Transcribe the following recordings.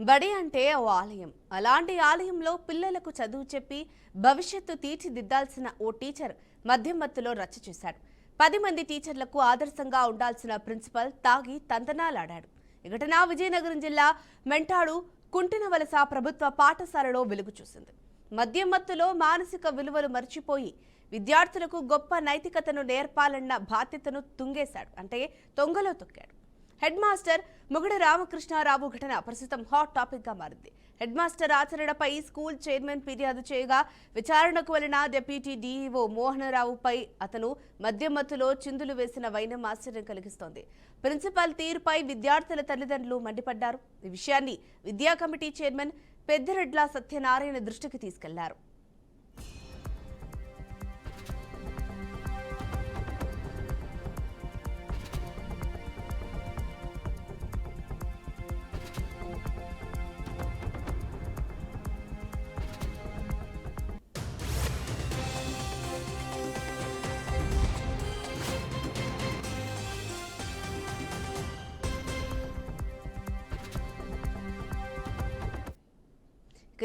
బడి అంటే ఓ ఆలయం. అలాంటి ఆలయంలో పిల్లలకు చదువు చెప్పి భవిష్యత్తు తీర్చిదిద్దాల్సిన ఓ టీచర్ మద్యం మత్తులో రచ్చ చేశాడు. 10 మంది టీచర్లకు ఆదర్శంగా ఉండాల్సిన ప్రిన్సిపల్ తాగి తంతనాలాడాడు. ఈ ఘటన విజయనగరం జిల్లా మెంటాడు కుంటినవలస ప్రభుత్వ పాఠశాలలో వెలుగు చూసింది. మద్యం మత్తులో మానసిక విలువలు మర్చిపోయి విద్యార్థులకు గొప్ప నైతికతను నేర్పాలన్న బాధ్యతను తుంగేశాడు. అంటే తొంగలో తొక్కాడు. హెడ్ మాస్టర్ ముగడ రామకృష్ణారావు ఘటన ప్రస్తుతం హాట్ టాపిక్ గా మారింది. హెడ్ మాస్టర్ ఆచరణపై స్కూల్ చైర్మన్ ఫిర్యాదు చేయగా విచారణకు వెళ్లిన డిప్యూటీ డీఈఓ మోహనరావుపై అతను మద్యం మత్తులో చిందులు వేసిన వైనం ఆశ్చర్యం కలిగిస్తోంది. ప్రిన్సిపల్ తీరుపై విద్యార్థుల తల్లిదండ్రులు మండిపడ్డారు. ఈ విషయాన్ని విద్యా కమిటీ చైర్మన్ పెద్దిరెడ్ల సత్యనారాయణ దృష్టికి తీసుకెళ్లారు.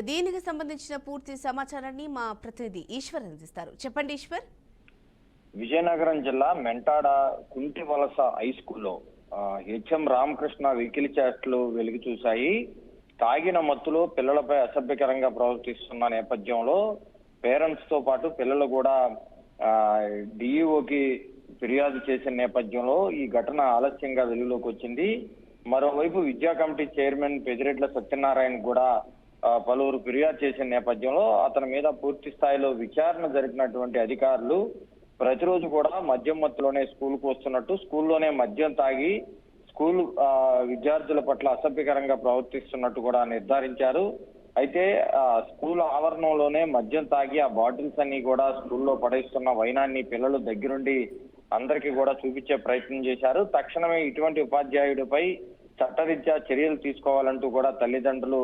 దీనికి సంబంధించిన పూర్తి సమాచారాన్ని మా ప్రతినిధి ఈశ్వర్ అందిస్తారు. చెప్పండి ఈశ్వర్. విజయనగరం జిల్లా మెంటాడ కుంటివలస హై స్కూల్లో హెచ్ఎం రామకృష్ణ వెకిలి చేష్టలు వెలుగు చూశాయి. తాగిన మత్తులో పిల్లలపై అసభ్యకరంగా ప్రవర్తిస్తున్న నేపథ్యంలో పేరెంట్స్ తో పాటు పిల్లలు కూడా డిఈఓకి ఫిర్యాదు చేసిన నేపథ్యంలో ఈ ఘటన ఆలస్యంగా వెలుగులోకి వచ్చింది. మరోవైపు విద్యా కమిటీ చైర్మన్ పెద్దిరెడ్ల సత్యనారాయణ కూడా పలువురు ఫిర్యాదు చేసిన నేపథ్యంలో అతని మీద పూర్తి స్థాయిలో విచారణ జరిపినటువంటి అధికారులు ప్రతిరోజు కూడా మద్యం మత్తులోనే స్కూల్కు వస్తున్నట్టు, స్కూల్లోనే మద్యం తాగి స్కూల్ విద్యార్థుల పట్ల అసభ్యకరంగా ప్రవర్తిస్తున్నట్టు కూడా నిర్ధారించారు. అయితే స్కూల్ ఆవరణంలోనే మద్యం తాగి ఆ బాటిల్స్ అన్ని కూడా స్కూల్లో పడేస్తున్న వైనాన్ని పిల్లలు దగ్గరుండి అందరికీ కూడా చూపించే ప్రయత్నం చేశారు. తక్షణమే ఇటువంటి ఉపాధ్యాయుడిపై చట్టరీత్యా చర్యలు తీసుకోవాలంటూ కూడా తల్లిదండ్రులు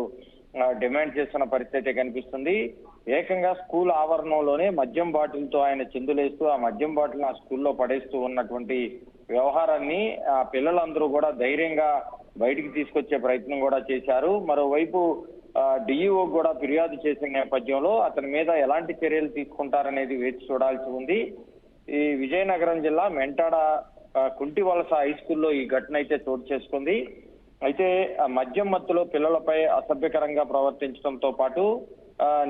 డిమాండ్ చేస్తున్న పరిస్థితి కనిపిస్తుంది. ఏకంగా స్కూల్ ఆవరణంలోనే మద్యం బాటిల్తో ఆయన చిందులేస్తూ ఆ మద్యం బాటిల్ ఆ స్కూల్లో పడేస్తూ ఉన్నటువంటి వ్యవహారాన్ని పిల్లలందరూ కూడా ధైర్యంగా బయటికి తీసుకొచ్చే ప్రయత్నం కూడా చేశారు. మరోవైపు డిఈఓ కూడా ఫిర్యాదు చేసిన నేపథ్యంలో అతని మీద ఎలాంటి చర్యలు తీసుకుంటారనేది వేచి చూడాల్సి ఉంది. ఈ విజయనగరం జిల్లా మెంటాడ కుంటివలస హై స్కూల్లో ఈ ఘటన అయితే చోటు చేసుకుంది. అయితే మద్యం మత్తులో పిల్లలపై అసభ్యకరంగా ప్రవర్తించడంతో పాటు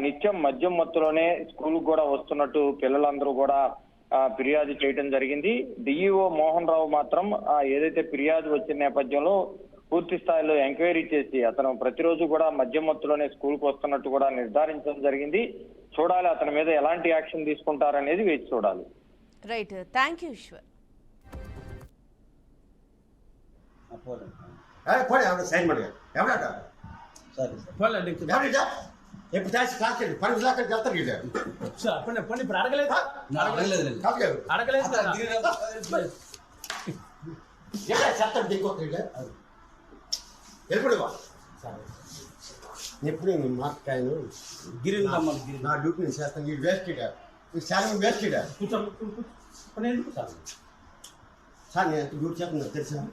నిత్యం మద్యం మత్తులోనే స్కూల్ కూడా వస్తున్నట్టు పిల్లలందరూ కూడా ఫిర్యాదు చేయడం జరిగింది. డిఈఓ మోహన్ రావు మాత్రం ఏదైతే ఫిర్యాదు వచ్చిన నేపథ్యంలో పూర్తి స్థాయిలో ఎంక్వైరీ చేసి అతను ప్రతిరోజు కూడా మద్యం మత్తులోనే స్కూల్కి వస్తున్నట్టు కూడా నిర్ధారించడం జరిగింది. చూడాలి అతని మీద ఎలాంటి యాక్షన్ తీసుకుంటారనేది వేచి చూడాలి. Right, thank you Eshwar. Sign ಮಾಡಿ ఎవడా సరే పోలండి ఎవడా ఎప్పుడు దాచి కాకెళ్ళి పని లాకెళ్ళి వెళ్తారు ఇలా సార్ పని పని ఇప్పుడు అడగలేదు అడగలేదు ఎలా చెప్తాడు దిగొక్క ఇలా ఎప్పుడు ఎప్పుడు నేను మాట్లాడాను గిరి నా డ్యూటీ నేను చేస్తాను. ఈ వేస్ట్ ఈ శాలరీ వేస్ట్ కూర్చో పని ఎందుకు సార్ నేను డ్యూటీ చేస్తున్నా తెలుసా